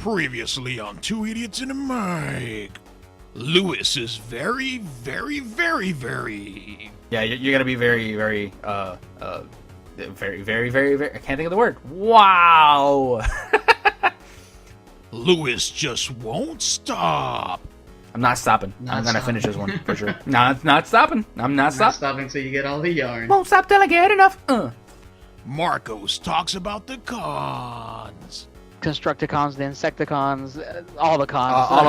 Previously on Two Idiots and a Mic. Lewis is very, very, very, very... Yeah, you're gonna be very, very, I can't think of the word. Wow! Lewis just won't stop. I'm not stopping. I'm gonna finish this one, for sure. Not stopping. I'm not stopping. Not stopping until you get all the yarn. Won't stop till I get enough. Marcos talks about the cons. Constructicons, the Insecticons, all the cons. All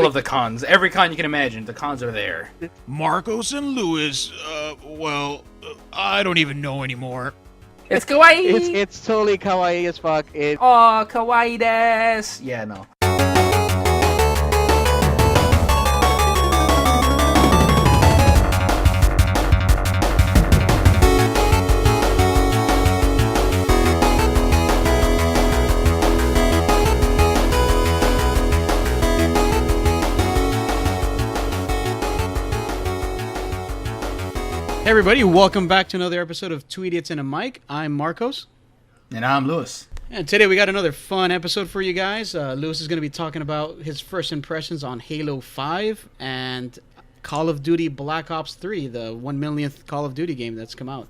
of the cons. Every con you can imagine, the cons are there. Marcos and Lewis, I don't even know anymore. It's kawaii! It's totally kawaii as fuck. Oh, kawaii desu! Yeah, no. Hey everybody, welcome back to another episode of Two Idiots and a Mic. I'm Marcos. And I'm Lewis. And today we got another fun episode for you guys. Lewis is going to be talking about his first impressions on Halo 5 and Call of Duty Black Ops 3, the 1 millionth Call of Duty game that's come out.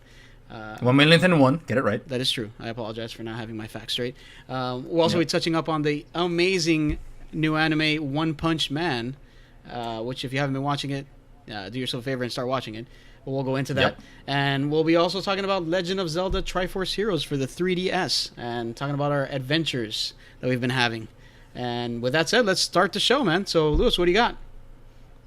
1 millionth and one, get it right. That is true. I apologize for not having my facts straight. We'll also be touching up on the amazing new anime OnePunchMan, which if you haven't been watching it, do yourself a favor and start watching it. We'll go into that. Yep. And we'll be also talking about Legend of Zelda Triforce Heroes for the 3DS and talking about our adventures that we've been having. And with that said, let's start the show, man. So, Lewis, what do you got?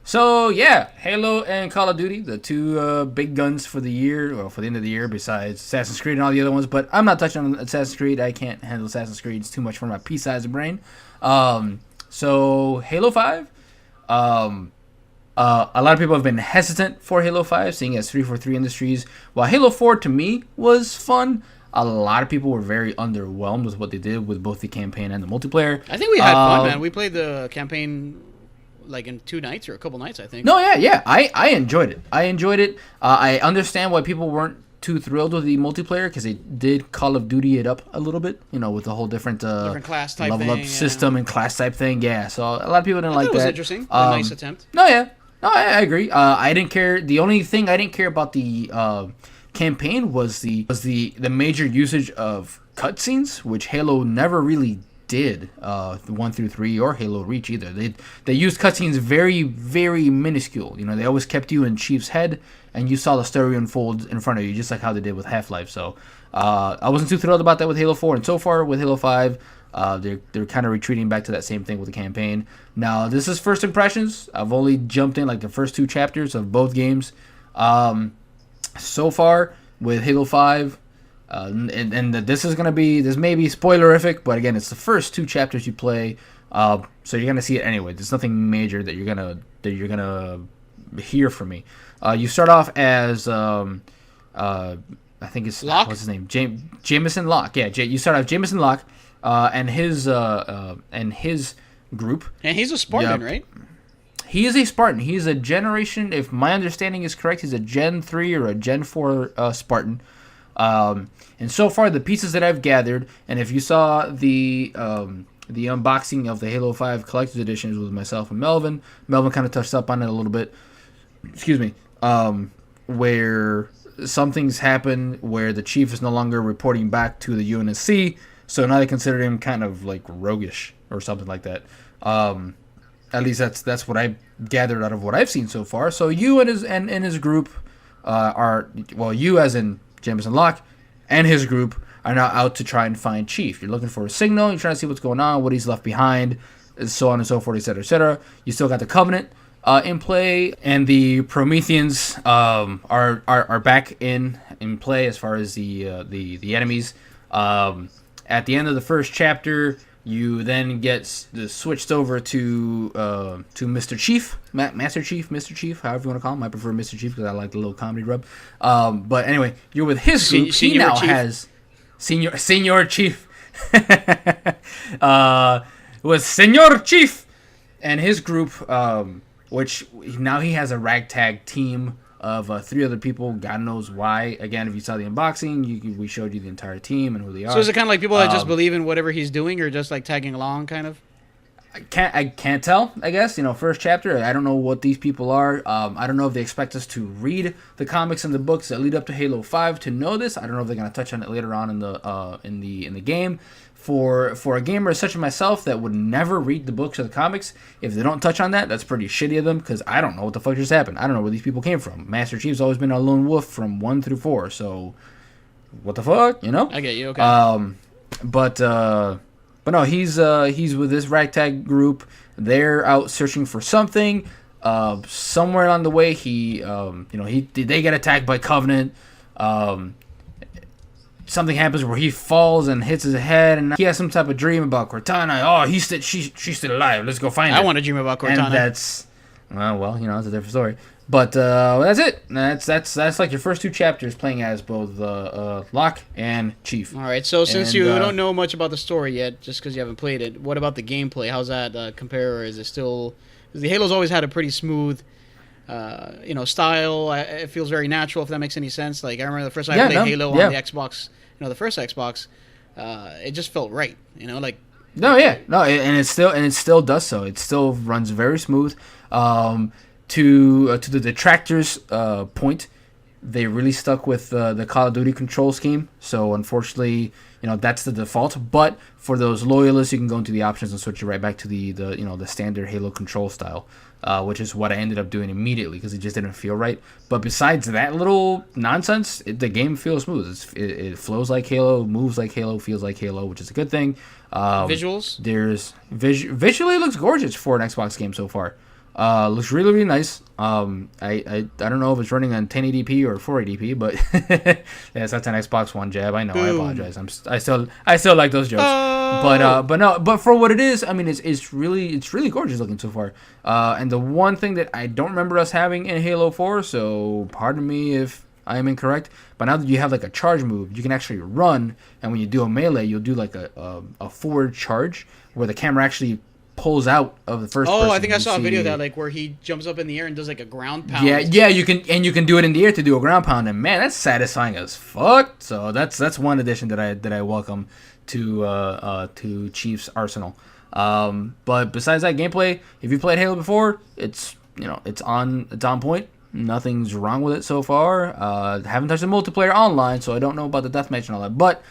So, yeah, Halo and Call of Duty, the two big guns for the year, or for the end of the year, besides Assassin's Creed and all the other ones. But I'm not touching on Assassin's Creed. I can't handle Assassin's Creed. It's too much for my pea-sized brain. So, Halo 5. A lot of people have been hesitant for Halo 5, seeing as 343 Industries. While Halo 4, to me, was fun, a lot of people were very underwhelmed with what they did with both the campaign and the multiplayer. I think we had fun, man. We played the campaign like in 2 nights or a couple nights, I think. No, yeah. I enjoyed it. I understand why people weren't too thrilled with the multiplayer, because they did Call of Duty it up a little bit, with the whole different class type level thing, up system and class type thing. Yeah, so a lot of people didn't like that. It was interesting. A nice attempt. No, I agree. I didn't care. The only thing I didn't care about the campaign was the major usage of cutscenes, which Halo never really did. 1 through 3 or Halo Reach either. They used cutscenes very, very minuscule. They always kept you in Chief's head, and you saw the story unfold in front of you, just like how they did with Half-Life. So I wasn't too thrilled about that with Halo 4, and so far with Halo 5. They're kind of retreating back to that same thing with the campaign. Now, this is first impressions. I've only jumped in like the first 2 chapters of both games. So far with Halo 5, and this may be spoilerific, but again, it's the first 2 chapters you play, so you're gonna see it anyway. There's nothing major that you're gonna hear from me. You start off as I think it's Locke? What's his name? Jameson Locke. Yeah, you start off Jameson Locke. And his group. And he's a Spartan, right? He is a Spartan. He is a generation, if my understanding is correct, he's a Gen 3 or a Gen 4 Spartan. And so far, the pieces that I've gathered, and if you saw the unboxing of the Halo 5 Collector's Editions with myself and Melvin kind of touched up on it a little bit. Excuse me. Where something's happened where the chief is no longer reporting back to the UNSC. So now they consider him kind of like roguish or something like that. At least that's what I gathered out of what I've seen so far. So you and his group you as in Jameson Locke and his group are now out to try and find Chief. You're looking for a signal. You're trying to see what's going on, what he's left behind, so on and so forth, etc., etc. You still got the Covenant in play, and the Prometheans are back in play as far as the enemies. At the end of the first chapter, you then get switched over to Mr. Chief, Master Chief, Mr. Chief, however you want to call him. I prefer Mr. Chief because I like the little comedy rub. But anyway, you're with his group. He now has Senior Chief. With Senior Chief and his group, which now he has a ragtag team of 3 other people. God knows why. Again, if you saw the unboxing, we showed you the entire team and who they are. So is it kind of like people that just believe in whatever he's doing, or just like tagging along, kind of? I can't tell. I guess first chapter. I don't know what these people are. I don't know if they expect us to read the comics and the books that lead up to Halo 5 to know this. I don't know if they're gonna touch on it later on in the game. For a gamer such as myself that would never read the books or the comics, if they don't touch on that, that's pretty shitty of them because I don't know what the fuck just happened. I don't know where these people came from. Master Chief's always been a lone wolf from 1 through 4, so what the fuck, I get you. Okay. But no, he's with this ragtag group. They're out searching for something. Somewhere along the way, they get attacked by Covenant. Something happens where he falls and hits his head, and he has some type of dream about Cortana. Oh, she's still alive. Let's go find her. I want to dream about Cortana. And that's it's a different story. But that's it. That's like your first 2 chapters playing as both Locke and Chief. All right. So since you don't know much about the story yet, just because you haven't played it, what about the gameplay? How's that compare? Or is it still? Because the Halo's always had a pretty smooth, style. It feels very natural. If that makes any sense. Like I remember the first time I played Halo on the Xbox. The first Xbox. It just felt right. And it still does so. It still runs very smooth. To the detractors' point, they really stuck with the Call of Duty control scheme. So unfortunately, that's the default. But for those loyalists, you can go into the options and switch it right back to the standard Halo control style, which is what I ended up doing immediately because it just didn't feel right. But besides that little nonsense, the game feels smooth. It flows like Halo, moves like Halo, feels like Halo, which is a good thing. Visuals? Visually, it looks gorgeous for an Xbox game so far. Looks really, really nice. I don't know if it's running on 1080p or 480p, but yes, that's an Xbox One jab. I know. Boom. I apologize. I still like those jokes. Oh. But for what it is, I mean, it's really gorgeous looking so far. And the one thing that I don't remember us having in Halo 4, so pardon me if I am incorrect, but now that you have like a charge move, you can actually run, and when you do a melee, you'll do like a forward charge where the camera actually pulls out of the first person. I think I saw a video of that, like where he jumps up in the air and does like a ground pound. Yeah, you can do it in the air to do a ground pound, and man, that's satisfying as fuck. So that's one addition that I welcome to Chief's arsenal. But besides that gameplay, if you played Halo before, it's on point. Nothing's wrong with it so far. Haven't touched the multiplayer online, so I don't know about the deathmatch and all that. But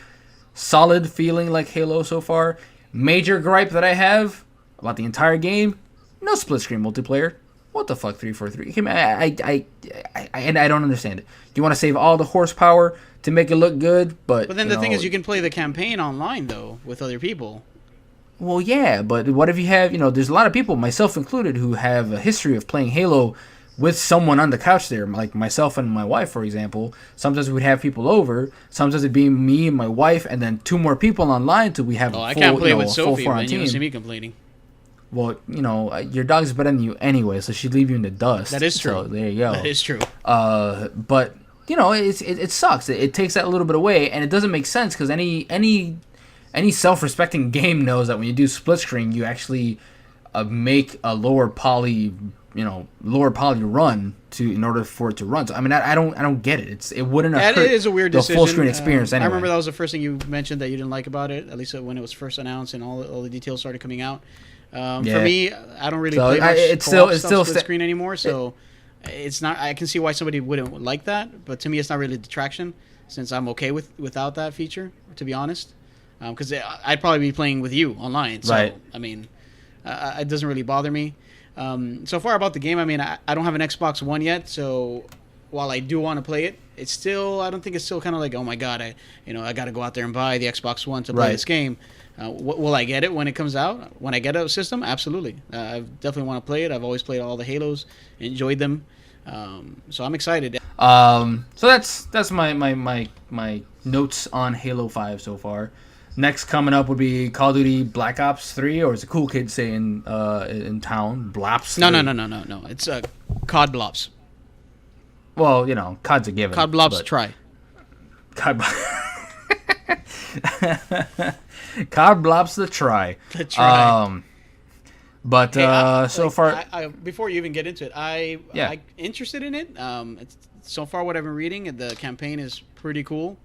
solid feeling like Halo so far. Major gripe that I have about the entire game: no split screen multiplayer. What the fuck, 343? I don't understand it. You want to save all the horsepower to make it look good, but then the thing is, you can play the campaign online though with other people. Well, yeah, but what if you have there's a lot of people, myself included, who have a history of playing Halo with someone on the couch there, like myself and my wife, for example. Sometimes we'd have people over. Sometimes it'd be me and my wife, and then 2 more people online till we have I can't play with Sophie, man. You don't see me complaining. Well, your dog's better than you anyway, so she'd leave you in the dust. That is true. So there you go. That is true. But it sucks. It takes that a little bit away, and it doesn't make sense because any self-respecting game knows that when you do split screen, you actually make a lower poly run in order for it to run. So I mean, I don't get it. It wouldn't have hurt it is a weird the decision. full screen experience. Anyway. I remember that was the first thing you mentioned that you didn't like about it, at least when it was first announced and all the details started coming out. For me, I don't really play much split screen anymore, so it's not. I can see why somebody wouldn't like that, but to me, it's not really a detraction since I'm okay without that feature, to be honest. Because I'd probably be playing with you online, so right. I mean, it doesn't really bother me. So far about the game, I mean, I don't have an Xbox One yet, so while I do want to play it, I don't think it's still kind of like, oh my god, I got to go out there and buy the Xbox One to play this game. Will I get it when it comes out? When I get a system? Absolutely. I definitely want to play it. I've always played all the Halos, enjoyed them. So I'm excited. So that's my notes on Halo 5 so far. Next coming up would be Call of Duty Black Ops 3, or as a cool kid say in town, Blops 3. No. It's COD Blops. Well, COD's a given. COD Blops try. COD Blops the try. The try. But so far, before you even get into it, I'm interested in it. So far, what I've been reading, the campaign is pretty cool.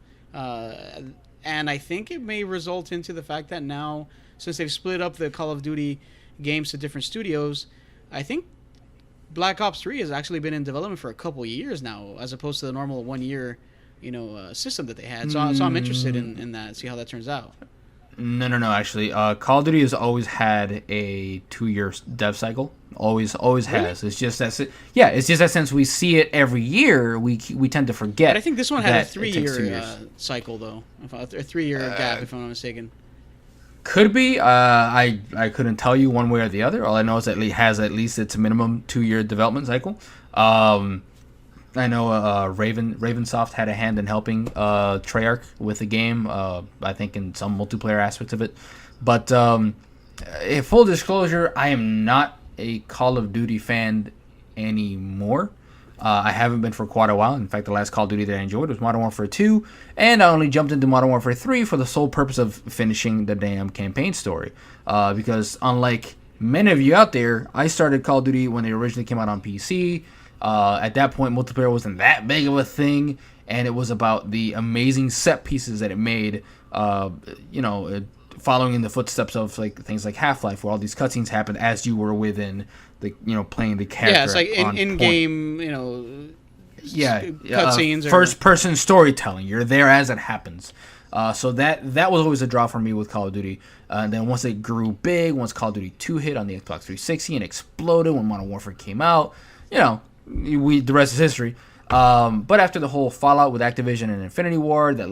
And I think it may result into the fact that now, since they've split up the Call of Duty games to different studios, I think Black Ops 3 has actually been in development for a couple years now, as opposed to the normal 1 year, system that they had. So I'm interested in that, see how that turns out. No. Actually, Call of Duty has always had a 2-year dev cycle. Always has. Really? It's just that. Yeah, it's just that since we see it every year, we tend to forget. But I think this one had a that it takes 2 3-year years. Cycle though, a 3-year gap, if I'm not mistaken. Could be. I couldn't tell you one way or the other. All I know is that it has at least its minimum 2-year development cycle. I know Ravensoft had a hand in helping Treyarch with the game. I think in some multiplayer aspects of it. But in full disclosure, I am not a Call of Duty fan anymore. I haven't been for quite a while. In fact, the last Call of Duty that I enjoyed was Modern Warfare 2, and I only jumped into Modern Warfare 3 for the sole purpose of finishing the damn campaign story. Because unlike many of you out there, I started Call of Duty when it originally came out on PC. At that point, multiplayer wasn't that big of a thing, and it was about the amazing set pieces that it made, following in the footsteps of like things like Half-Life, where all these cutscenes happened as you were within the, playing the character. Yeah, it's like in-game, cutscenes. First-person storytelling. You're there as it happens. So that was always a draw for me with Call of Duty. And then once it grew big, once Call of Duty 2 hit on the Xbox 360 and exploded when Modern Warfare came out, the rest is history. But after the whole fallout with Activision and Infinity War, that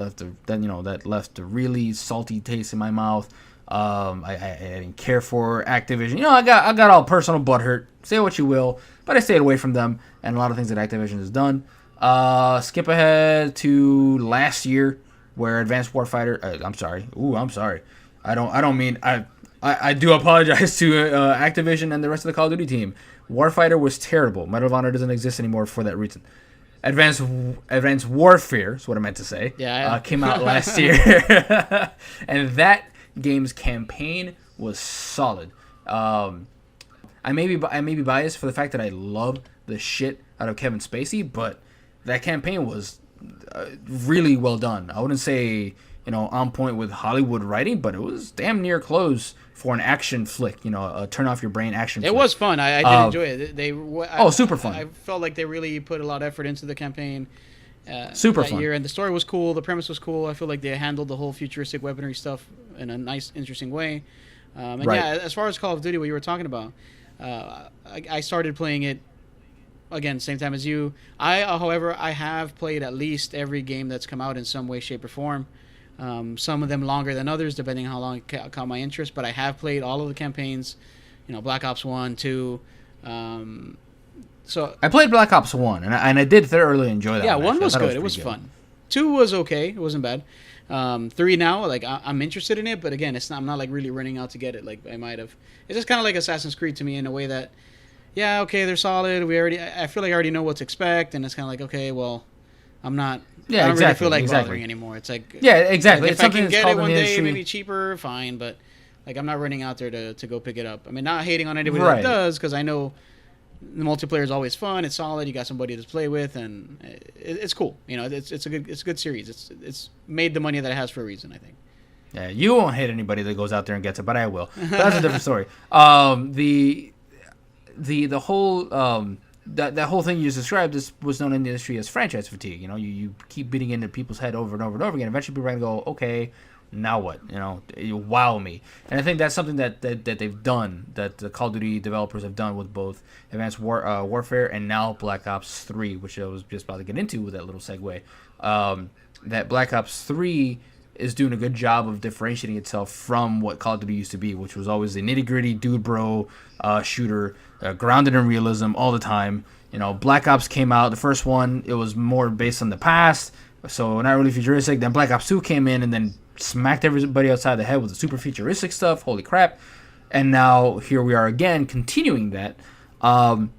left a really salty taste in my mouth. I didn't care for Activision. I got all personal butthurt. Say what you will, but I stayed away from them and a lot of things that Activision has done. Skip ahead to last year, where Advanced Warfighter. I'm sorry. I don't mean. I do apologize to Activision and the rest of the Call of Duty team. Warfighter was terrible. Medal of Honor doesn't exist anymore for that reason. Advanced Warfare is what I meant to say. Yeah. Came out last year, and that game's campaign was solid. I may be biased for the fact that I love the shit out of Kevin Spacey, but that campaign was really well done. I wouldn't say on point with Hollywood writing, but it was damn near close for an action flick. A turn off your brain action. It was fun. I did enjoy it. Super fun. I felt like they really put a lot of effort into the campaign. Super that fun. year, and the story was cool. The premise was cool. I feel like they handled the whole futuristic weaponry stuff in a nice, interesting way. And right. yeah, as far as Call of Duty, what you were talking about, I started playing it again same time as you. However, I have played at least every game that's come out in some way, shape, or form. Some of them longer than others, depending on how long it caught my interest. But I have played all of the campaigns. Black Ops 1, 2. So I played Black Ops 1, and I did thoroughly enjoy that. Yeah, one 1 was good. It was fun. 2 was okay. It wasn't bad. 3 now, like I'm interested in it, but again, I'm not like really running out to get it like I might have. It's just kind of like Assassin's Creed to me in a way that, yeah, okay, they're solid. I feel like I already know what to expect, and it's kind of like, okay, well, I'm not. Yeah, I don't exactly, really feel like exactly. bothering anymore. It's like, yeah, exactly. Like it's if I can that's get called it in one the day, industry. maybe cheaper, fine. But like I'm not running out there to go pick it up. I mean, not hating on anybody Right. that does, because I know the multiplayer is always fun. It's solid. You got somebody to play with, and it's cool. It's a good series. It's made the money that it has for a reason, I think. Yeah, you won't hate anybody that goes out there and gets it, but I will. But that's a different story. The whole that whole thing you just described was known in the industry as franchise fatigue. You keep beating into people's head over and over and over again. Eventually, people are gonna go, okay, now what? You wow me. And I think that's something that they've done, that the Call of Duty developers have done with both Advanced Warfare and now Black Ops 3, which I was just about to get into with that little segue. That Black Ops 3 is doing a good job of differentiating itself from what Call of Duty used to be, which was always the nitty-gritty dude bro shooter, grounded in realism all the time. Black Ops came out, the first one, it was more based on the past, so not really futuristic. Then Black Ops 2 came in and then smacked everybody outside the head with the super futuristic stuff. Holy crap. And now here we are again, continuing that. And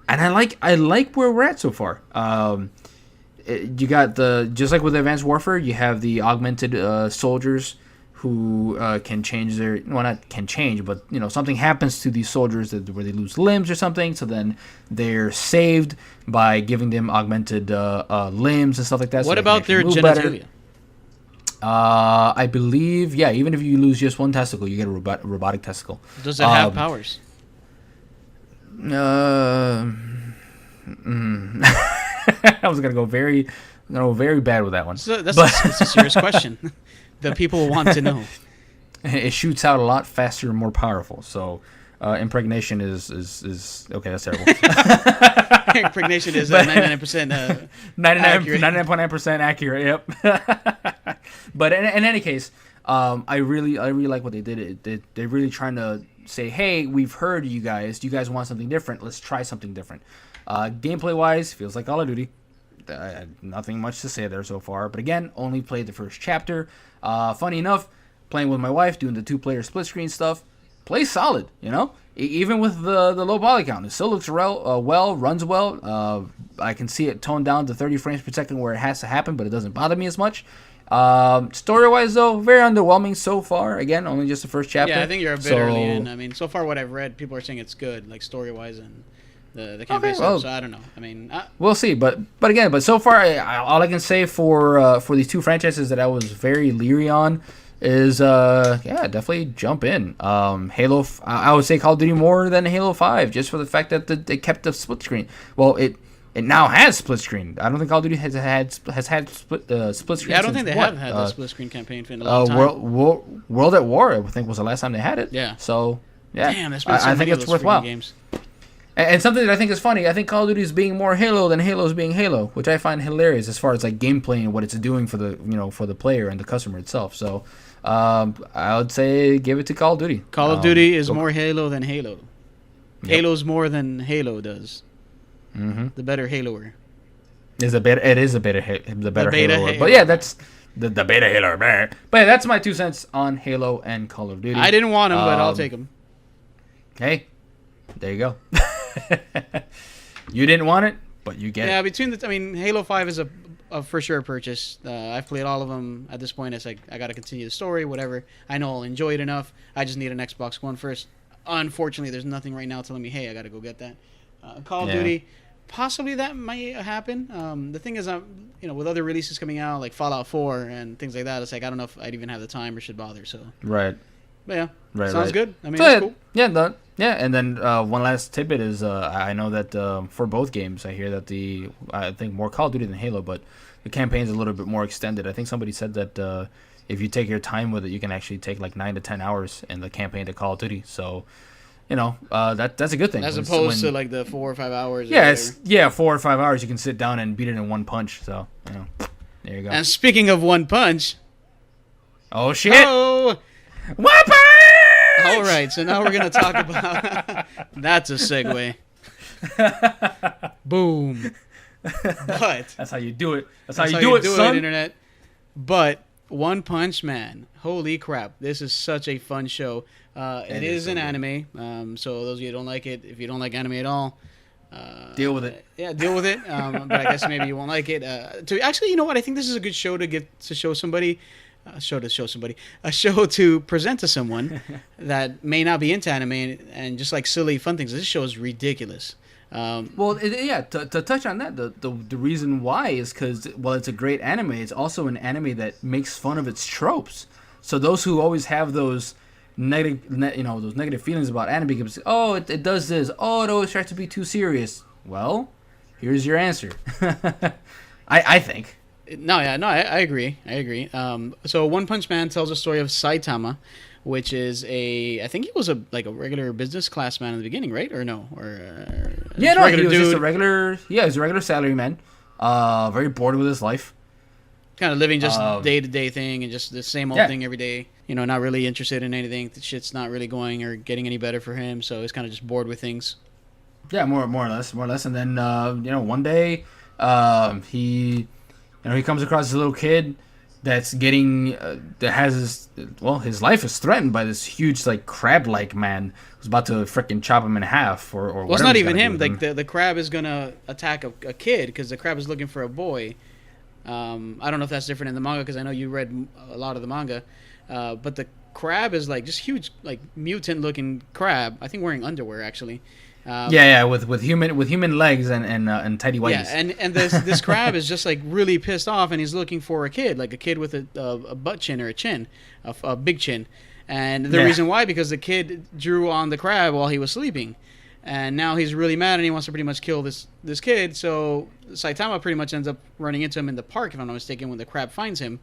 I like where we're at so far. You got just like with Advanced Warfare, you have the augmented soldiers who can change not can change, but something happens to these soldiers where they lose limbs or something, so then they're saved by giving them augmented limbs and stuff like that. What so about their genitalia? I believe, yeah. Even if you lose just one testicle, you get a robotic testicle. Does it have powers? I was gonna go very bad with that one. So that's a serious question that people want to know. It shoots out a lot faster and more powerful. So impregnation is okay. That's terrible. Impregnation is 99%. 99.9% accurate. Yep. But in any case, I really like what they did. They're really trying to say, hey, we've heard you guys. Do you guys want something different? Let's try something different. Gameplay wise, feels like Call of Duty. Nothing much to say there so far. But again, only played the first chapter. Funny enough, playing with my wife, doing the 2-player split screen stuff, plays solid. Even with the low body count, it still looks well, runs well. I can see it toned down to 30 frames per second where it has to happen, but it doesn't bother me as much. Story-wise, though, very underwhelming so far. Again, only just the first chapter. Yeah, I think you're a bit early in. I mean, so far what I've read, people are saying it's good, like story-wise and the campaign stuff. So I don't know. I mean, we'll see. But so far, all I can say for these two franchises that I was very leery on is definitely jump in. Halo. I would say Call of Duty more than Halo 5, just for the fact that they kept the split screen. Well, it now has split screen. I don't think Call of Duty has had split screen. Yeah, I don't think they have had the split screen campaign for a long time. World at War, I think, was the last time they had it. Yeah. So yeah, damn, that's been so many of those worthwhile. Games. And something that I think is funny, I think Call of Duty is being more Halo than Halo's being Halo, which I find hilarious as far as like gameplay and what it's doing for the player and the customer itself. So I would say give it to Call of Duty. Call of Duty is more Halo than Halo. Yep. Halo's more than Halo does. Mm-hmm. The better Haloer. It is a better Halo. Halo. But yeah, that's the beta Halo. But yeah, that's my 2 cents on Halo and Call of Duty. I didn't want them, but I'll take them. Hey, there you go. You didn't want it, but you get it. Yeah, Halo 5 is a for sure purchase. I've played all of them at this point. It's like I got to continue the story, whatever. I know I'll enjoy it enough. I just need an Xbox One first. Unfortunately, there's nothing right now telling me, hey, I got to go get that. Call of Duty, possibly that might happen. The thing is, with other releases coming out like Fallout 4 and things like that, it's like I don't know if I'd even have the time or should bother. So right. But yeah, sounds good. It's cool. Yeah, and then one last tidbit is I know that for both games, I hear that I think more Call of Duty than Halo, but the campaign's a little bit more extended. I think somebody said that if you take your time with it, you can actually take like 9 to 10 hours in the campaign to Call of Duty. So, that's a good thing. As opposed to like the 4 or 5 hours. Yeah, 4 or 5 hours you can sit down and beat it in one punch. So, there you go. And speaking of one punch. Oh shit! Oh. Weapon! All right, so now we're going to talk about... That's a segue. Boom. But... That's how you do it. That's how you do it, son. Internet. But OnePunchMan. Holy crap. This is such a fun show. It is an anime. So those of you who don't like it, if you don't like anime at all... deal with it. Yeah, deal with it. But I guess maybe you won't like it. Actually, you know what? I think this is a good show to show somebody... A show to present to someone that may not be into anime and just like silly fun things. This show is ridiculous. To touch on that, the reason why is because while it's a great anime, it's also an anime that makes fun of its tropes. So those who always have those negative feelings about anime, can say, oh, it does this. Oh, it always tries to be too serious. Well, here's your answer. I think. I agree. So OnePunchMan tells a story of Saitama, which is I think he was a regular business class man in the beginning, right? Or no? He was just a regular salaryman. Very bored with his life. Kind of living just day-to-day thing and just the same old thing every day. Not really interested in anything. The shit's not really going or getting any better for him, so he's kind of just bored with things. Yeah, more or less. And then, one day, he comes across this little kid that's his life is threatened by this huge crab-like man who's about to freaking chop him in half or whatever. Well, it's not even him. Like the crab is gonna attack a kid because the crab is looking for a boy. I don't know if that's different in the manga because I know you read a lot of the manga, but the crab is just huge, mutant-looking crab. I think wearing underwear actually. with human legs and tidy whities. Yeah, and this crab is just like really pissed off, and he's looking for a kid, like a kid with a butt chin or a chin, a big chin. And the reason why, because the kid drew on the crab while he was sleeping. And now he's really mad, and he wants to pretty much kill this kid. So Saitama pretty much ends up running into him in the park, if I'm not mistaken, when the crab finds him.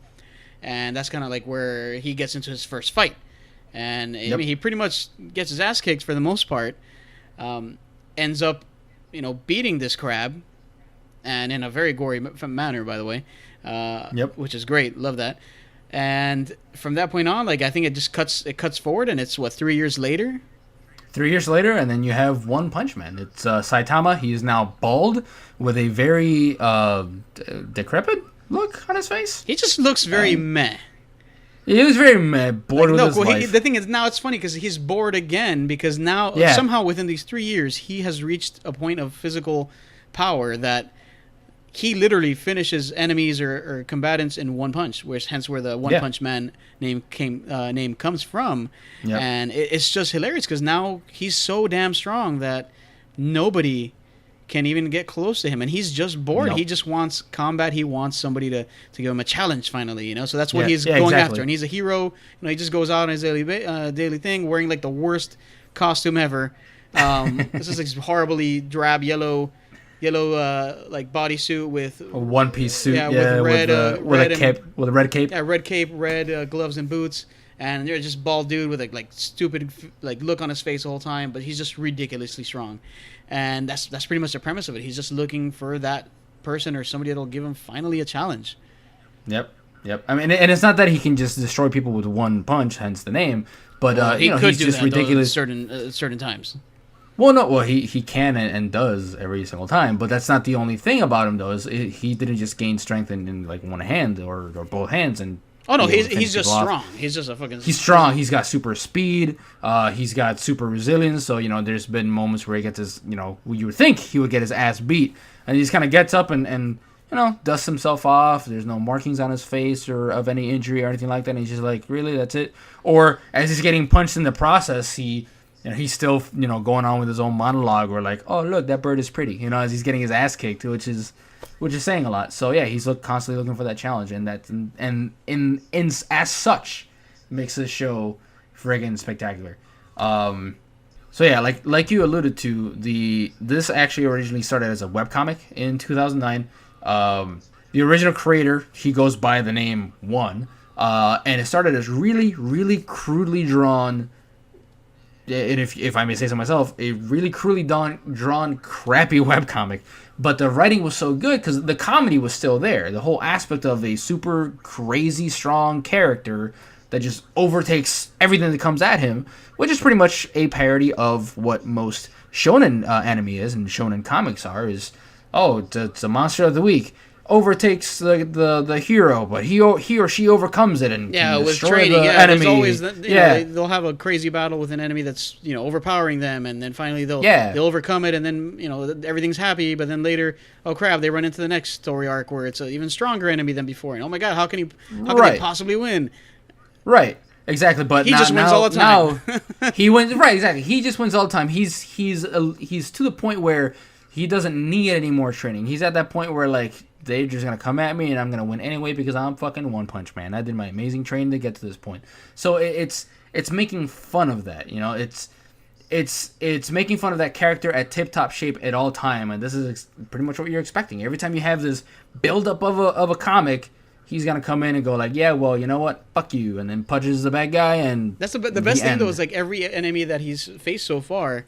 And that's kind of like where he gets into his first fight. And I mean, he pretty much gets his ass kicked for the most part. Ends up, beating this crab, and in a very gory manner, by the way. Which is great. Love that. And from that point on, like, I think it cuts forward, and it's 3 years later. 3 years later, and then you have OnePunchMan. It's Saitama. He is now bald with a very decrepit look on his face. He just looks very meh. He was very meh, bored with his life. The thing is, now it's funny because he's bored again, because now somehow within these 3 years he has reached a point of physical power that he literally finishes enemies or combatants in one punch, hence where the OnePunchMan name comes from. Yep. And it's just hilarious because now he's so damn strong that nobody can even get close to him, and he's just bored. Nope. He just wants combat. He wants somebody to give him a challenge finally, So that's what he's going after, and he's a hero. He just goes out on his daily thing, wearing like the worst costume ever. This is like horribly drab yellow like bodysuit with a one-piece suit, with red, with a red cape, red cape, red gloves and boots, and they're just bald dude with like stupid like look on his face the whole time, but he's just ridiculously strong, and that's pretty much the premise of it. He's just looking for that person or somebody that'll give him finally a challenge. Yep. I mean, and it's not that he can just destroy people with one punch, hence the name, but he could he's do just that, ridiculous certain times. Well, he can and does every single time, but that's not the only thing about him, though. He didn't just gain strength in like one hand or both hands. And he's just strong. He's just a fucking. He's strong. He's got super speed. He's got super resilience. So there's been moments where he gets his, you would think he would get his ass beat, and he just kind of gets up and dusts himself off. There's no markings on his face or of any injury or anything like that. And he's just like, really, that's it. Or as he's getting punched in the process, he's still, going on with his own monologue, or like, oh look, that bird is pretty, as he's getting his ass kicked, which is saying a lot. So yeah, he's constantly looking for that challenge, and as such, makes this show friggin' spectacular. So yeah, like you alluded to, this actually originally started as a webcomic in 2009. The original creator, he goes by the name One, and it started as really, really crudely drawn. And if I may say so myself, a really crudely drawn crappy webcomic. But the writing was so good because the comedy was still there. The whole aspect of a super crazy strong character that just overtakes everything that comes at him, which is pretty much a parody of what most shonen anime is and shonen comics are, is, it's a monster of the week. Overtakes the hero, but he or she overcomes it and can with destroy training. the There's enemy. always they'll have a crazy battle with an enemy that's overpowering them, and then finally they'll overcome it, and then everything's happy. But then later, oh crap, they run into the next story arc where it's an even stronger enemy than before, and oh my god, how can he possibly win? Right. Exactly, but he just wins all the time. Now he wins. Right, exactly. He just wins all the time. He's to the point where he doesn't need any more training. He's at that point where like, they're just going to come at me and I'm going to win anyway because I'm fucking OnePunchMan. I did my amazing training to get to this point. So it's making fun of that, It's making fun of that character at tip-top shape at all time, and this is pretty much what you're expecting. Every time you have this build-up of a comic, he's going to come in and go like, yeah, well, you know what? Fuck you, and then punches the bad guy, and that's the best thing, though, is like every enemy that he's faced so far,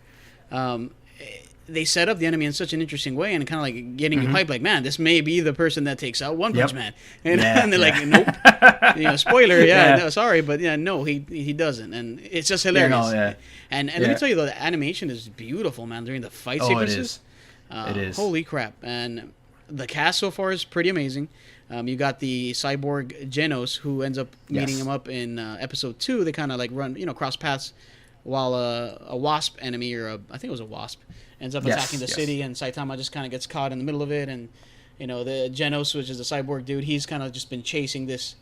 they set up the enemy in such an interesting way and kind of like getting you hyped, like, man, this may be the person that takes out OnePunchMan. And, and they're like, nope. Spoiler, no, sorry, but no, he doesn't. And it's just hilarious. And let me tell you, though, the animation is beautiful, man, during the fight sequences. It is. Holy crap. And the cast so far is pretty amazing. You got the cyborg Genos, who ends up meeting him up in episode 2. They kind of like run, cross paths while a wasp enemy, I think it was a wasp, ends up attacking the city, and Saitama just kind of gets caught in the middle of it, and the Genos, which is the cyborg dude, he's kind of just been chasing this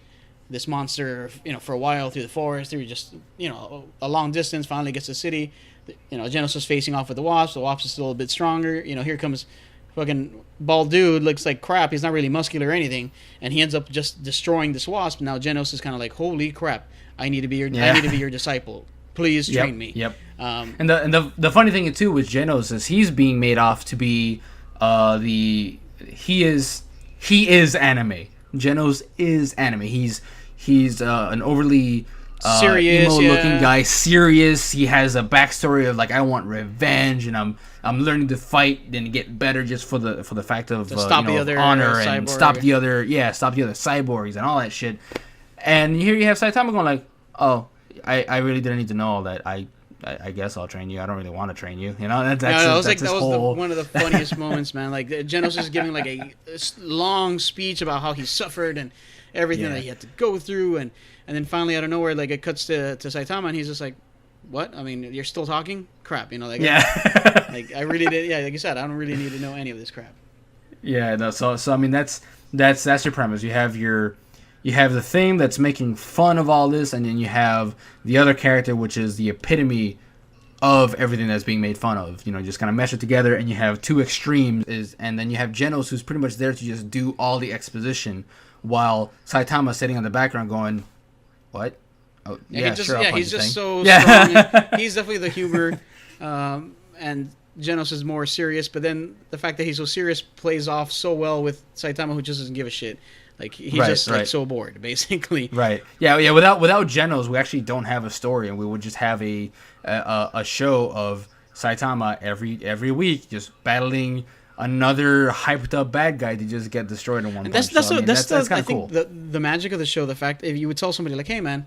this monster, for a while through the forest, through just, a long distance, finally gets to the city. Genos is facing off with the Wasp. The Wasp is still a bit stronger. Here comes fucking bald dude, looks like crap. He's not really muscular or anything, and he ends up just destroying this Wasp. Now Genos is kind of like, holy crap, I need to be your disciple. Please train me. Yep. And the funny thing too with Genos is he's being made off to be he is anime. Genos is anime. He's an overly serious, emo-looking guy. Serious. He has a backstory of like, I want revenge, and I'm learning to fight and get better just for the fact of stop the other honor cyborg. and stop the other cyborgs and all that shit. And here you have Saitama going like, oh, I really didn't need to know all that. I guess I'll train you. I don't really want to train you. That was one of the funniest moments, man. Like Genos is giving like a long speech about how he suffered and everything that he had to go through, and then finally out of nowhere, like it cuts to Saitama, and he's just like, "What? I mean, you're still talking? Crap, like like I really did. Yeah, like you said, I don't really need to know any of this crap." Yeah, no. So I mean, that's your premise. You have the thing that's making fun of all this, and then you have the other character, which is the epitome of everything that's being made fun of. Just kind of mesh it together, and you have two extremes. And then you have Genos, who's pretty much there to just do all the exposition, while Saitama sitting on the background going, "What? Oh, he's just so strong. He's definitely the humor, and Genos is more serious. But then the fact that he's so serious plays off so well with Saitama, who just doesn't give a shit. Like he's like so bored, basically. Right. Yeah. Without Genos, we actually don't have a story, and we would just have a show of Saitama every week, just battling another hyped up bad guy to just get destroyed in one punch. That's kind of cool. The magic of the show. The fact if you would tell somebody like, "Hey, man,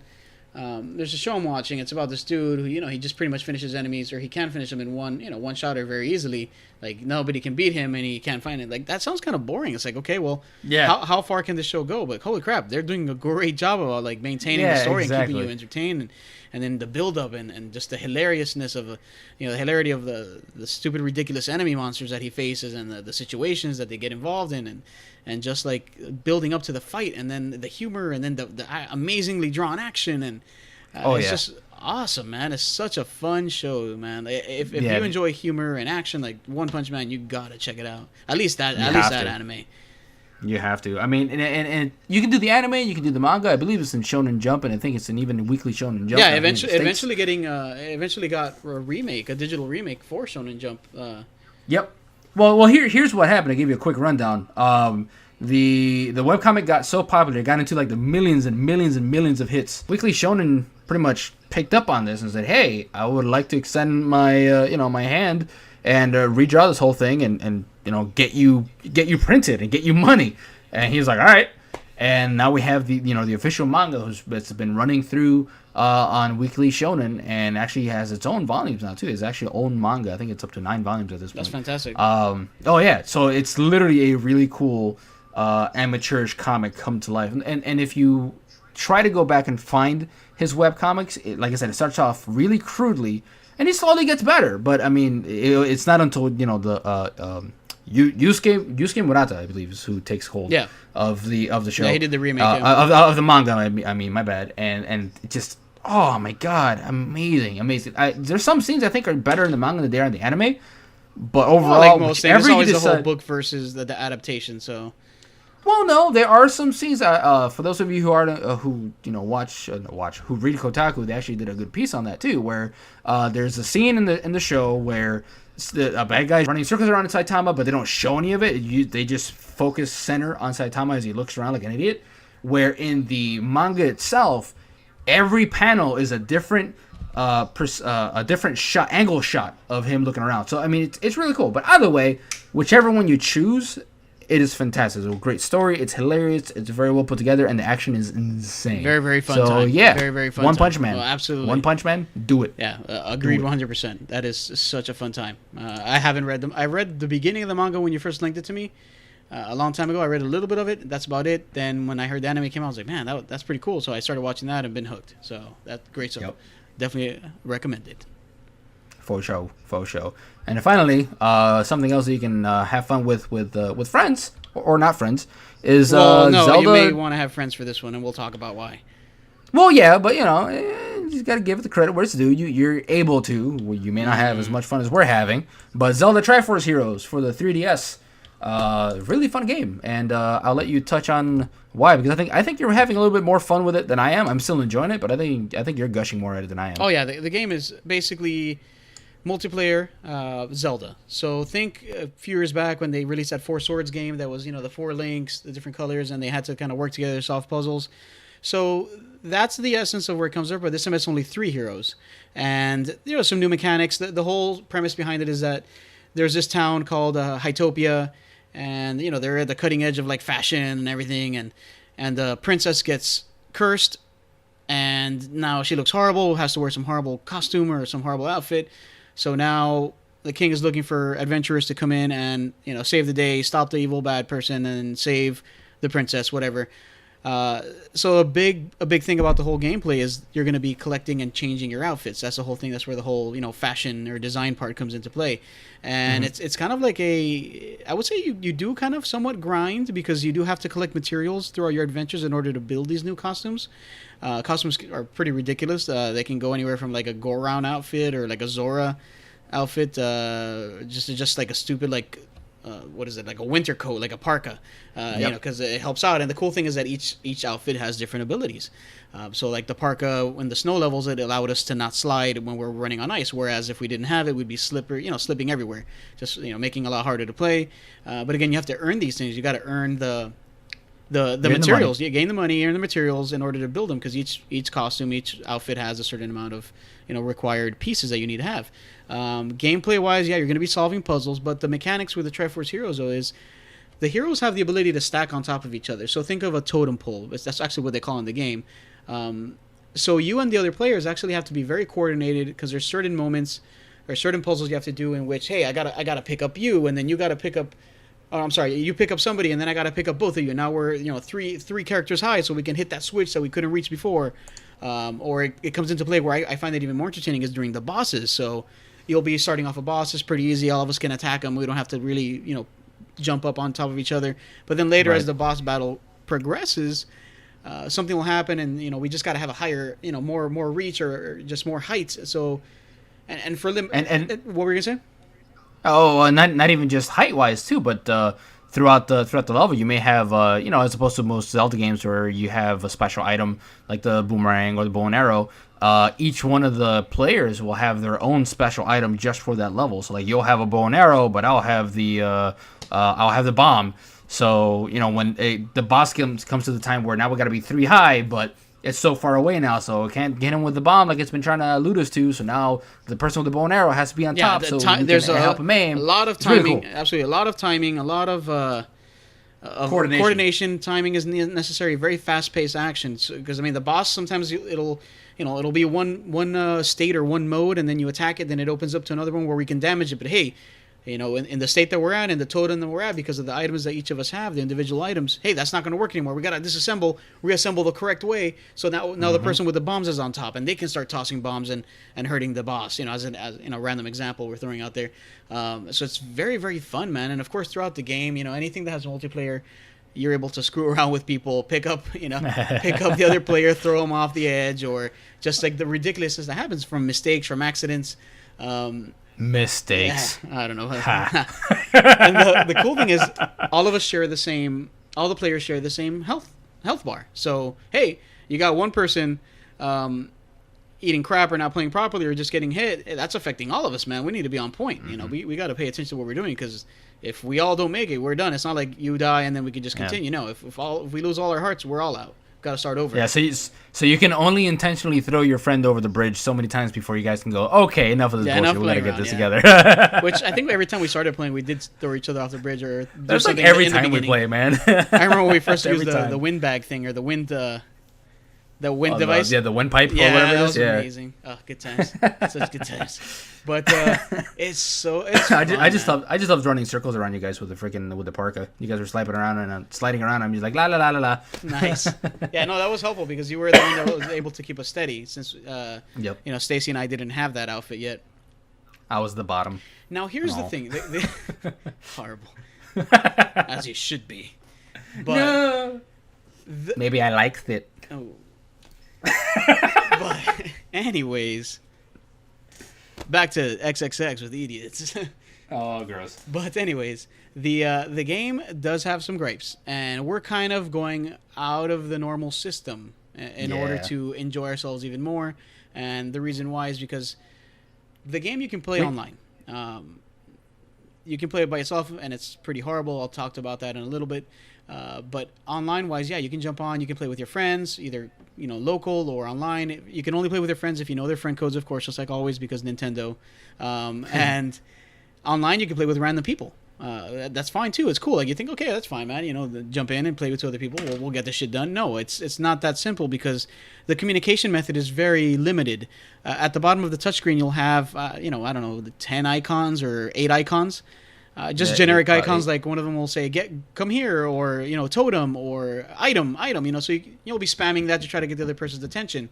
there's a show I'm watching. It's about this dude who, he just pretty much finishes enemies, or he can finish them in one shot or very easily. Like nobody can beat him, and he can't find it. Like that sounds kind of boring. It's like, okay, well, how far can this show go? But holy crap, they're doing a great job of like maintaining the story and keeping you entertained, and then the build up and just the hilariousness of the hilarity of the stupid ridiculous enemy monsters that he faces and the situations that they get involved in and just like building up to the fight, and then the humor, and then the amazingly drawn action, and it's just awesome, man. It's such a fun show, man. If you enjoy humor and action like One Punch Man, you gotta check it out. At least that anime. You have to. I mean, and you can do the anime, you can do the manga. I believe it's in Shonen Jump, and I think it's an even weekly Shonen Jump. Yeah, eventually got a digital remake for Shonen Jump. Yep. Well, here's what happened. To give you a quick rundown. The webcomic got so popular, it got into like the millions and millions and millions of hits. Weekly Shonen pretty much picked up on this and said, "Hey, I would like to extend my my hand and redraw this whole thing and get you printed and get you money." And he's like, "All right." And now we have the official manga that's been running through on Weekly Shonen, and actually has its own volumes now too. It's actually own manga. I think it's up to 9 volumes at this point. That's fantastic. Oh yeah, so it's literally a really cool amateurish comic come to life. And if you try to go back and find his webcomics, like I said, it starts off really crudely, and he slowly gets better. But I mean, it's not until the Yusuke Murata, I believe, is who takes hold of the show. Yeah, he did the remake of the manga. I mean, my bad. And it just, oh my god, amazing. There's some scenes I think are better in the manga than they are in the anime. But overall, like most things, it's always the whole book versus the adaptation. So. Well, no, there are some scenes. For those of you who are who read Kotaku, they actually did a good piece on that too. Where there's a scene in the show where a bad guy's running circles around Saitama, but they don't show any of it. They just focus center on Saitama as he looks around like an idiot. Where in the manga itself, every panel is a different angle shot of him looking around. So I mean, it's really cool. But either way, whichever one you choose, it is fantastic. It's a great story. It's hilarious. It's very well put together, and the action is insane. Very, very fun time. So, yeah. Very, very fun One Punch Man. Oh, absolutely. One Punch Man, do it. Yeah, agreed 100%. That is such a fun time. I haven't read them. I read the beginning of the manga when you first linked it to me a long time ago. I read a little bit of it. That's about it. Then when I heard the anime came out, I was like, man, that's pretty cool. So I started watching that and been hooked. So that's great. So definitely recommend it. faux show, faux show. And finally, something else that you can have fun with friends or not friends is no, Zelda. you may want to have friends for this one, and we'll talk about why. Well, yeah, but you just gotta give it the credit where it's due. You're able to. Well, you may not have as much fun as we're having, but Zelda Triforce Heroes for the 3DS, really fun game, and I'll let you touch on why, because I think you're having a little bit more fun with it than I am. I'm still enjoying it, but I think you're gushing more at it than I am. Oh yeah, the game is basically multiplayer Zelda. So think a few years back when they released that Four Swords game that was the four links, the different colors, and they had to kind of work together to solve puzzles. So that's the essence of where it comes up. But this time it's only 3 heroes, and some new mechanics. The whole premise behind it is that there's this town called Hytopia, and they're at the cutting edge of like fashion and everything, and the princess gets cursed, and now she looks horrible, has to wear some horrible costume or some horrible outfit. So now the king is looking for adventurers to come in and save the day, stop the evil bad person, and save the princess, whatever. So a big thing about the whole gameplay is you're going to be collecting and changing your outfits. That's the whole thing. That's where the whole fashion or design part comes into play. And it's kind of like I would say you do kind of somewhat grind, because you do have to collect materials throughout your adventures in order to build these new costumes. Costumes are pretty ridiculous. They can go anywhere from like a Goron outfit or like a Zora outfit, just like a stupid like what is it, like a winter coat, like a parka, because it helps out. And the cool thing is that each outfit has different abilities. So like the parka, when the snow levels, it allowed us to not slide when we're running on ice, whereas if we didn't have it, we'd be slipping everywhere, just making it a lot harder to play. But again, you have to earn these things. You got to earn the materials. You gain the money, earn the materials in order to build them, because each costume, each outfit has a certain amount of required pieces that you need to have. Gameplay wise, you're going to be solving puzzles, but the mechanics with the Triforce Heroes though is the heroes have the ability to stack on top of each other. So think of a totem pole. That's actually what they call in the game. So you and the other players actually have to be very coordinated, because there's certain moments or certain puzzles you have to do in which, hey, I gotta pick up you, and then you gotta pick up. Oh, I'm sorry. You pick up somebody, and then I gotta pick up both of you. Now we're three characters high, so we can hit that switch that we couldn't reach before. Or it comes into play where I find it even more entertaining is during the bosses. So you'll be starting off a boss. It's pretty easy. All of us can attack them. We don't have to really jump up on top of each other. But then later, as the boss battle progresses, something will happen, and we just gotta have a higher more reach or just more height. So and for lim- and what were you gonna say? Oh, not even just height wise too, but throughout the level, you may have as opposed to most Zelda games where you have a special item like the boomerang or the bow and arrow. Each one of the players will have their own special item just for that level. So like you'll have a bow and arrow, but I'll have the bomb. So when the boss comes to the time where now we got to be 3 high, but it's so far away now, so it can't get him with the bomb like it's been trying to allude us to. So now the person with the bow and arrow has to be on top, so there's help him aim. A lot of timing, really cool. Absolutely, a lot of timing, a lot of coordination. Timing is necessary. Very fast-paced action, because the boss sometimes it'll be one state or one mode, and then you attack it, then it opens up to another one where we can damage it. But hey, in the state that we're at, in the totem that we're at, because of the items that each of us have, the individual items, hey, that's not going to work anymore. We got to reassemble the correct way. So now the person with the bombs is on top, and they can start tossing bombs and hurting the boss. As a random example we're throwing out there. So it's very, very fun, man. And of course, throughout the game, anything that has multiplayer, you're able to screw around with people, pick up the other player, throw them off the edge, or just like the ridiculousness that happens from mistakes, from accidents. Mistakes. I don't know. And the cool thing is, all the players share the same health bar. So hey, you got one person eating crap or not playing properly or just getting hit. That's affecting all of us, man. We need to be on point. We got to pay attention to what we're doing, because if we all don't make it, we're done. It's not like you die and then we can just continue. No, if we lose all our hearts, we're all out. Got to start over. Yeah, so you can only intentionally throw your friend over the bridge so many times before you guys can go, okay, enough of this bullshit. We got to get this together. Which I think every time we started playing, we did throw each other off the bridge or do That's something like every in the time we beginning. play, man. I remember when we first used the wind bag thing, or the wind device. The windpipe or Yeah, whatever that it was is. Yeah. amazing. Oh, good times. Such good times. But it's fun, I just love running circles around you guys with the parka. You guys were sliding around and I'm sliding around. I'm just like la la la la la. Nice. Yeah, no, that was helpful because you were the one that was able to keep us steady, since Stacy and I didn't have that outfit yet. I was the bottom. Now here's the No. thing. Horrible. As you should be. But No. Maybe I liked it. oh. But anyways, back to XXX with e-diots. Oh, gross. But anyways, the game does have some gripes, and we're kind of going out of the normal system in order Yeah. to enjoy ourselves even more. And the reason why is because the game you can play online. You can play it by yourself, and it's pretty horrible. I'll talk about that in a little bit. But online-wise, yeah, you can jump on. You can play with your friends, either local or online. You can only play with your friends if you know their friend codes, of course, just like always, because Nintendo. And online, you can play with random people. That's fine too. It's cool. Like you think, okay, that's fine, man. Jump in and play with two other people. We'll get this shit done. No, it's not that simple because the communication method is very limited. At the bottom of the touchscreen, you'll have, I don't know, the 10 icons or 8 icons. Just Yeah, generic 8 icons, like one of them will say come here, or totem, or item, so you'll be spamming that to try to get the other person's attention.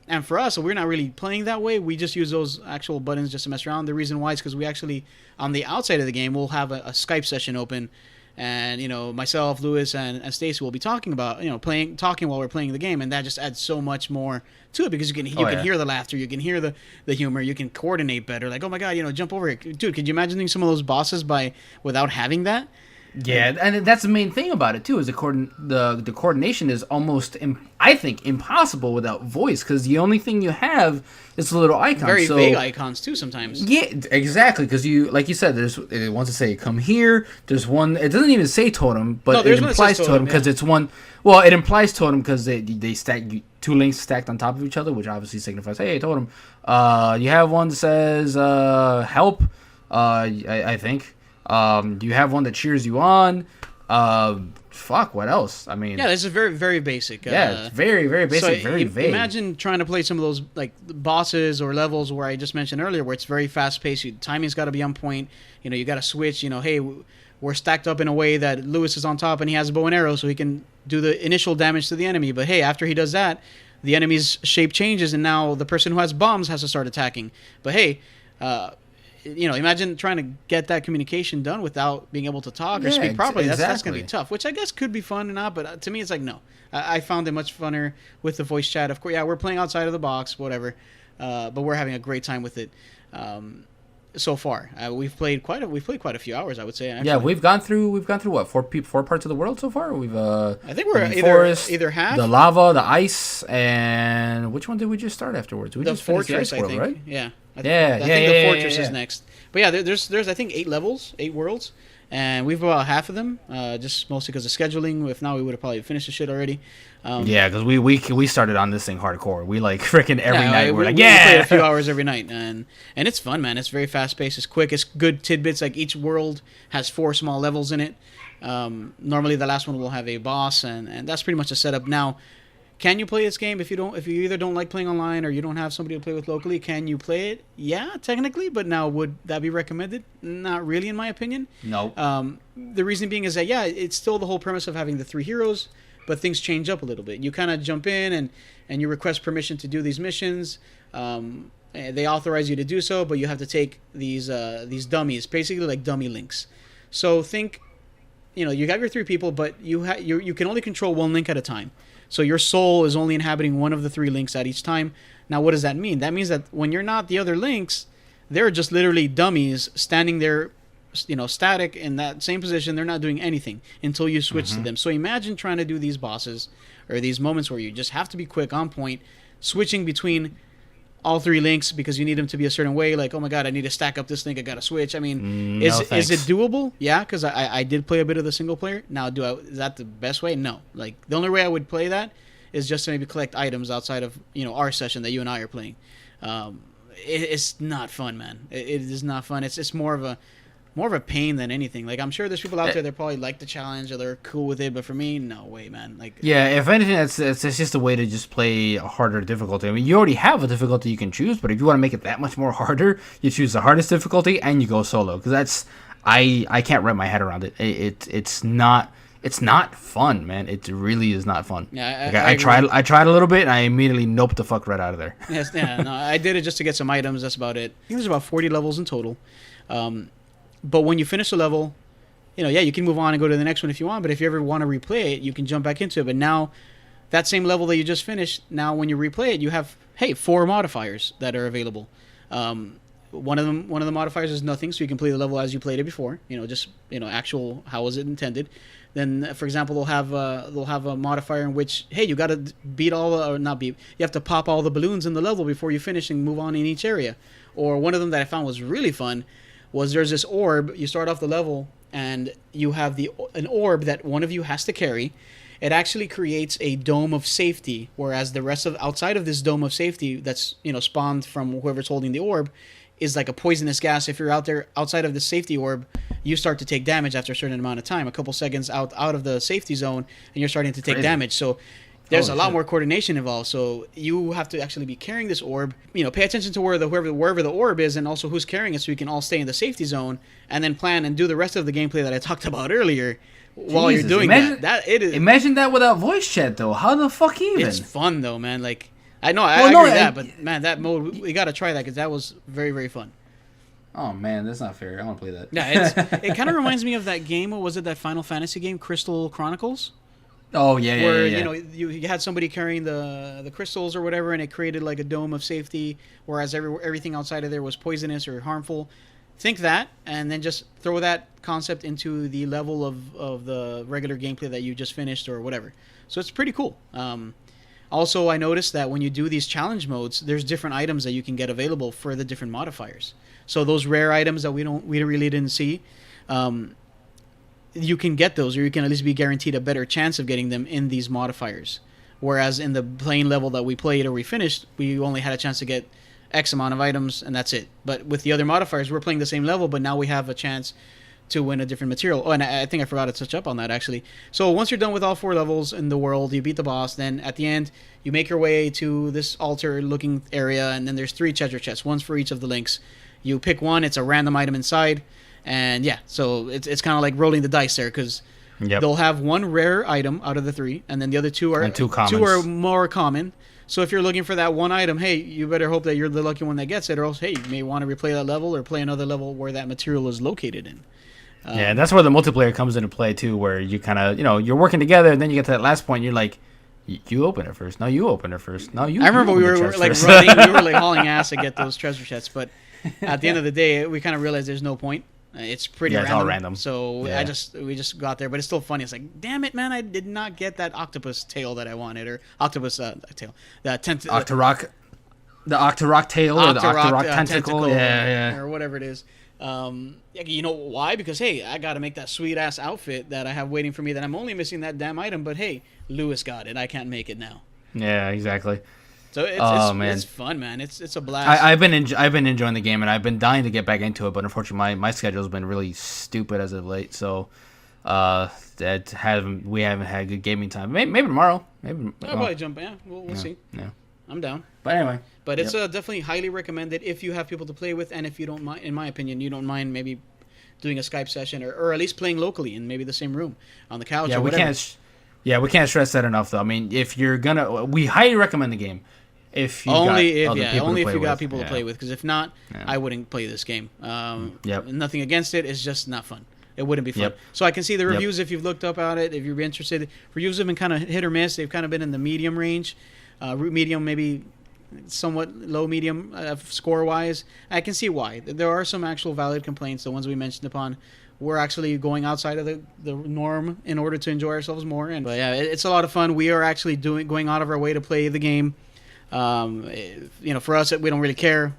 And for us, we're not really playing that way. We just use those actual buttons just to mess around. The reason why is because we actually, on the outside of the game, we'll have a Skype session open, and myself, Lewis, and Stacy will be talking about talking while we're playing the game, and that just adds so much more to it because you can hear the laughter, you can hear the humor, you can coordinate better. Like, oh my god, jump over here, dude. Could you imagine doing some of those bosses without having that? Yeah, and that's the main thing about it too. Is the coordination is almost, I think, impossible without voice, because the only thing you have is the little icons. Very vague icons too sometimes. Yeah, exactly. Because like you said, it wants to say come here. There's one. It doesn't even say totem, but it implies totem because it's one. Well, it implies totem because they stack two links stacked on top of each other, which obviously signifies, hey, totem. You have one that says help. I think. You have one that cheers you on. What else? I mean, yeah, this is very, very basic. Yeah, it's very, very basic, very vague. Imagine trying to play some of those like bosses or levels where I just mentioned earlier, where it's very fast paced. Timing's got to be on point. You got to switch. Hey, we're stacked up in a way that Lewis is on top and he has a bow and arrow, so he can do the initial damage to the enemy. But hey, after he does that, the enemy's shape changes, and now the person who has bombs has to start attacking. But hey, imagine trying to get that communication done without being able to talk or speak properly. Exactly. That's going to be tough, which I guess could be fun or not, but to me it's like, no. I found it much funner with the voice chat. Of course, yeah, we're playing outside of the box, whatever, but we're having a great time with it so far. We've played quite a few hours, I would say. Actually. Yeah, we've gone through what, four parts of the world so far. I think we're either half, the lava, the ice, and which one did we just start afterwards? We the just finished fortress, the ice world, I think. right? Yeah. I think the fortress is next. But yeah, there's I think 8 levels, 8 worlds, and we've about half of them, just mostly because of scheduling. If not, we would have probably finished the shit already. Yeah, because we started on this thing hardcore. We like freaking every night. We play a few hours every night, and it's fun, man. It's very fast paced. It's quick. It's good tidbits. Like each world has 4 small levels in it. Normally, the last one will have a boss, and that's pretty much the setup. Now, can you play this game if you either don't like playing online or you don't have somebody to play with locally? Can you play it? Yeah, technically, but now would that be recommended? Not really, in my opinion. No. The reason being is that it's still the whole premise of having the 3 heroes, but things change up a little bit. You kind of jump in and you request permission to do these missions. They authorize you to do so, but you have to take these dummies, basically like dummy links. So think, you have your 3 people, but you can only control 1 link at a time. So your soul is only inhabiting one of the 3 links at each time. Now, what does that mean? That means that when you're not the other links, they're just literally dummies standing there, static in that same position. They're not doing anything until you switch to them. So imagine trying to do these bosses or these moments where you just have to be quick, on point, switching between all 3 links because you need them to be a certain way. Like, oh my god, I need to stack up this link. I got to switch. I mean, is it doable? Yeah, because I did play a bit of the single player. Now, is that the best way? No. Like, the only way I would play that is just to maybe collect items outside of our session that you and I are playing. It's not fun, man. It is not fun. It's more of a pain than anything. Like, I'm sure there's people out there that probably like the challenge or they're cool with it, but for me, no way, man. Like, yeah, if anything, it's just a way to just play a harder difficulty. I mean, you already have a difficulty you can choose, but if you want to make it that much more harder, you choose the hardest difficulty and you go solo. Because I can't wrap my head around it. It's not it's not fun, man. It really is not fun. Yeah, Like, I agree. I tried a little bit, and I immediately noped the fuck right out of there. Yes, yeah, no, I did it just to get some items. That's about it. I think there's about 40 levels in total. But when you finish a level, you can move on and go to the next one if you want. But if you ever want to replay it, you can jump back into it. But now, that same level that you just finished, now when you replay it, you have 4 modifiers that are available. One of the modifiers is nothing, so you can play the level as you played it before. Actual how was it intended. Then, for example, they'll have a modifier in which, hey, you got to beat or not beat. You have to pop all the balloons in the level before you finish and move on in each area. Or one of them that I found was really fun was there's this orb. You start off the level and you have an orb that one of you has to carry. It actually creates a dome of safety, whereas the rest of outside of this dome of safety that's spawned from whoever's holding the orb is like a poisonous gas. If you're out there outside of the safety orb, you start to take damage after a certain amount of time, a couple seconds out of the safety zone, and you're starting to take damage. So there's a lot more coordination involved. So you have to actually be carrying this orb. Pay attention to wherever the orb is, and also who's carrying it, so you can all stay in the safety zone, and then plan and do the rest of the gameplay that I talked about earlier. While you're doing imagine that without voice chat though. How the fuck even? It's fun though, man. Like I agree with that, but man, that mode we got to try that because that was very, very fun. Oh man, that's not fair. I want to play that. Yeah, it kind of reminds me of that game. What was it? That Final Fantasy game, Crystal Chronicles. Oh yeah, where yeah. you had somebody carrying the crystals or whatever, and it created like a dome of safety, whereas everything outside of there was poisonous or harmful. Think that, and then just throw that concept into the level of the regular gameplay that you just finished or whatever. So it's pretty cool. Also, I noticed that when you do these challenge modes, there's different items that you can get available for the different modifiers. So those rare items that we really didn't see, you can get those, or you can at least be guaranteed a better chance of getting them in these modifiers. Whereas in the plain level that we played or we finished, we only had a chance to get X amount of items, and that's it. But with the other modifiers, we're playing the same level, but now we have a chance to win a different material. Oh, and I think I forgot to touch up on that, actually. So once you're done with all 4 levels in the world, you beat the boss, then at the end, you make your way to this altar-looking area, and then there's 3 treasure chests, one's for each of the links. You pick one, it's a random item inside, and yeah, so it's kind of like rolling the dice there, because they'll have 1 rare item out of the 3, and then the other 2 are 2 are more common. So if you're looking for that one item, hey, you better hope that you're the lucky one that gets it, or else, hey, you may want to replay that level or play another level where that material is located in. Yeah, and that's where the multiplayer comes into play too, where you kind of, you're working together, and then you get to that last point, and you're like, you open it first. No, you open it first. No, you. I remember we were like running, we were like hauling ass to get those treasure chests, but at the end of the day, we kind of realized there's no point. It's pretty random. It's all random. So we just got there, but it's still funny. It's like, damn it, man, I did not get that octopus tail that I wanted, or octopus tail, the Octorok, the Octorok tail, or the Octorok tentacle, or whatever it is. You know why? Because hey, I got to make that sweet ass outfit that I have waiting for me. That I'm only missing that damn item, but hey, Lewis got it. I can't make it now. Yeah, exactly. So it's fun, man. It's a blast. I've been enjoying the game, and I've been dying to get back into it, but unfortunately my schedule's been really stupid as of late. So we haven't had good gaming time. Maybe tomorrow. Maybe I'll probably jump. Yeah, we'll see. Yeah, I'm down. But anyway, it's definitely highly recommended if you have people to play with, and if you don't mind, in my opinion, you don't mind maybe doing a Skype session or at least playing locally in maybe the same room on the couch. Yeah, or whatever. we can't stress that enough, though. I mean, if you're we highly recommend the game. If you got people to play with, because if not, I wouldn't play this game. Nothing against it. It's just not fun. It wouldn't be fun. So I can see the reviews if you've looked up at it, if you're interested. Reviews have been kind of hit or miss. They've kind of been in the medium range, medium maybe somewhat low medium score wise. I can see why. There are some actual valid complaints. The ones we mentioned upon. We're actually going outside of the norm in order to enjoy ourselves more. But yeah, it's a lot of fun. We are actually going out of our way to play the game. For us, we don't really care.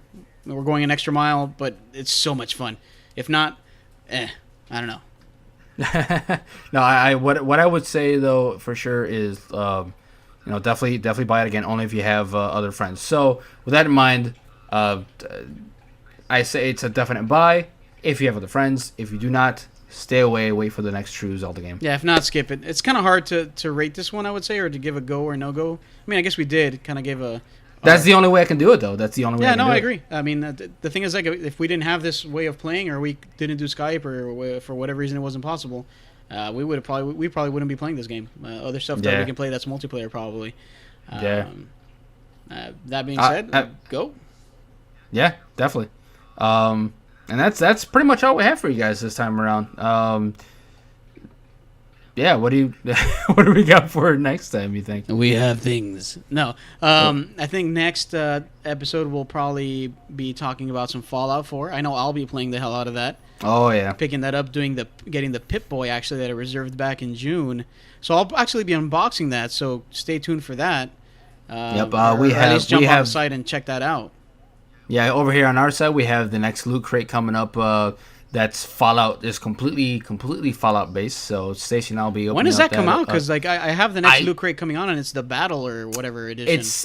We're going an extra mile, but it's so much fun. If not, I don't know. No, what I would say though for sure is, definitely buy it again only if you have other friends. So with that in mind, I say it's a definite buy if you have other friends. If you do not, stay away. Wait for the next true Zelda game. Yeah, if not, skip it. It's kind of hard to rate this one, I would say, or to give a go or no go. I mean, I guess we did kind of give a. That's the only way I can do it, though. That's the only way. Yeah, I agree. I mean, the thing is, like, if we didn't have this way of playing, or we didn't do Skype, or for whatever reason it wasn't possible, we probably wouldn't be playing this game. Other stuff that we can play that's multiplayer probably. That being said, go. Yeah, definitely. And that's pretty much all we have for you guys this time around. Yeah, what do we got for next time, you think? We have things. No. I think next episode we'll probably be talking about some Fallout 4. I know I'll be playing the hell out of that. Oh yeah. Picking that up, getting the Pip-Boy actually that I reserved back in June. So I'll actually be unboxing that, so stay tuned for that. Yep, at least jump on the site and check that out. Yeah, over here on our side we have the next loot crate coming up. That's Fallout is completely Fallout based. So Stacey and I'll be opening. When does that come out? Because Because I have the next loot crate coming on, and it's the battle or whatever edition. It's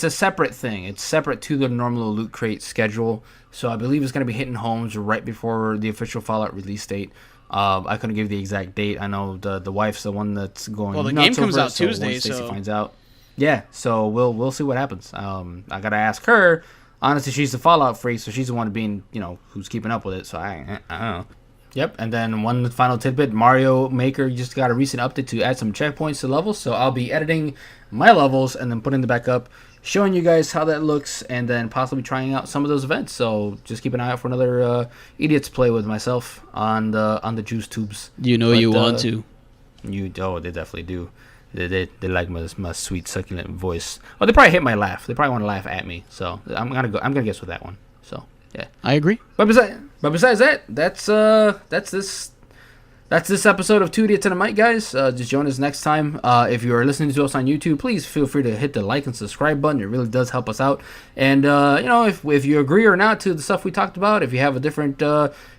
a separate thing. It's separate to the normal loot crate schedule. So I believe it's going to be hitting homes right before the official Fallout release date. I couldn't give the exact date. I know the wife's the one that's going. Well, the nuts game comes over out it, Tuesday, once Stacey so finds out. Yeah, so we'll see what happens. I gotta ask her. Honestly, she's the Fallout freak, so she's the one being, who's keeping up with it. So I don't know. Yep, and then one final tidbit: Mario Maker just got a recent update to add some checkpoints to levels. So I'll be editing my levels and then putting them back up, showing you guys how that looks, and then possibly trying out some of those events. So just keep an eye out for another idiots play with myself on the juice tubes. You want to. They definitely do. They like my sweet succulent voice. Oh, they probably hate my laugh. They probably want to laugh at me. So I'm gonna guess with that one. So yeah, I agree. But besides that, that's this episode of Two Idiots and a Mic, guys. Just join us next time. If you are listening to us on YouTube, please feel free to hit the like and subscribe button. It really does help us out. And if you agree or not to the stuff we talked about, if you have a different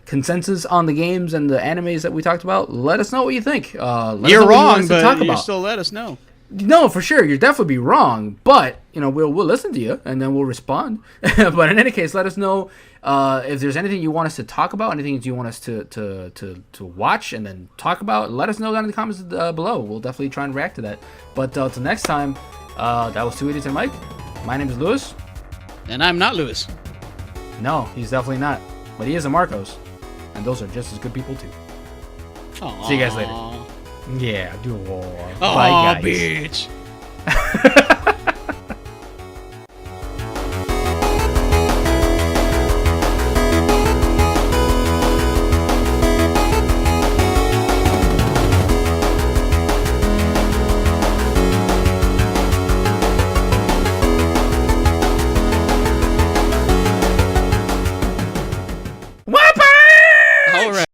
consensus on the games and the animes that we talked about, let us know what you think. You're wrong, but you still let us know. No, for sure, you'll definitely be wrong, but we'll listen to you and then we'll respond. But in any case, let us know if there's anything you want us to talk about, anything you want us to watch and then talk about. Let us know down in the comments below. We'll definitely try and react to that. But till next time, that was Two Idiots and Mike. My name is Lewis, and I'm not Lewis. No, he's definitely not, but he is a Marcos, and those are just as good people too. Aww. See you guys later. Yeah, do. Bye, guys. Bitch.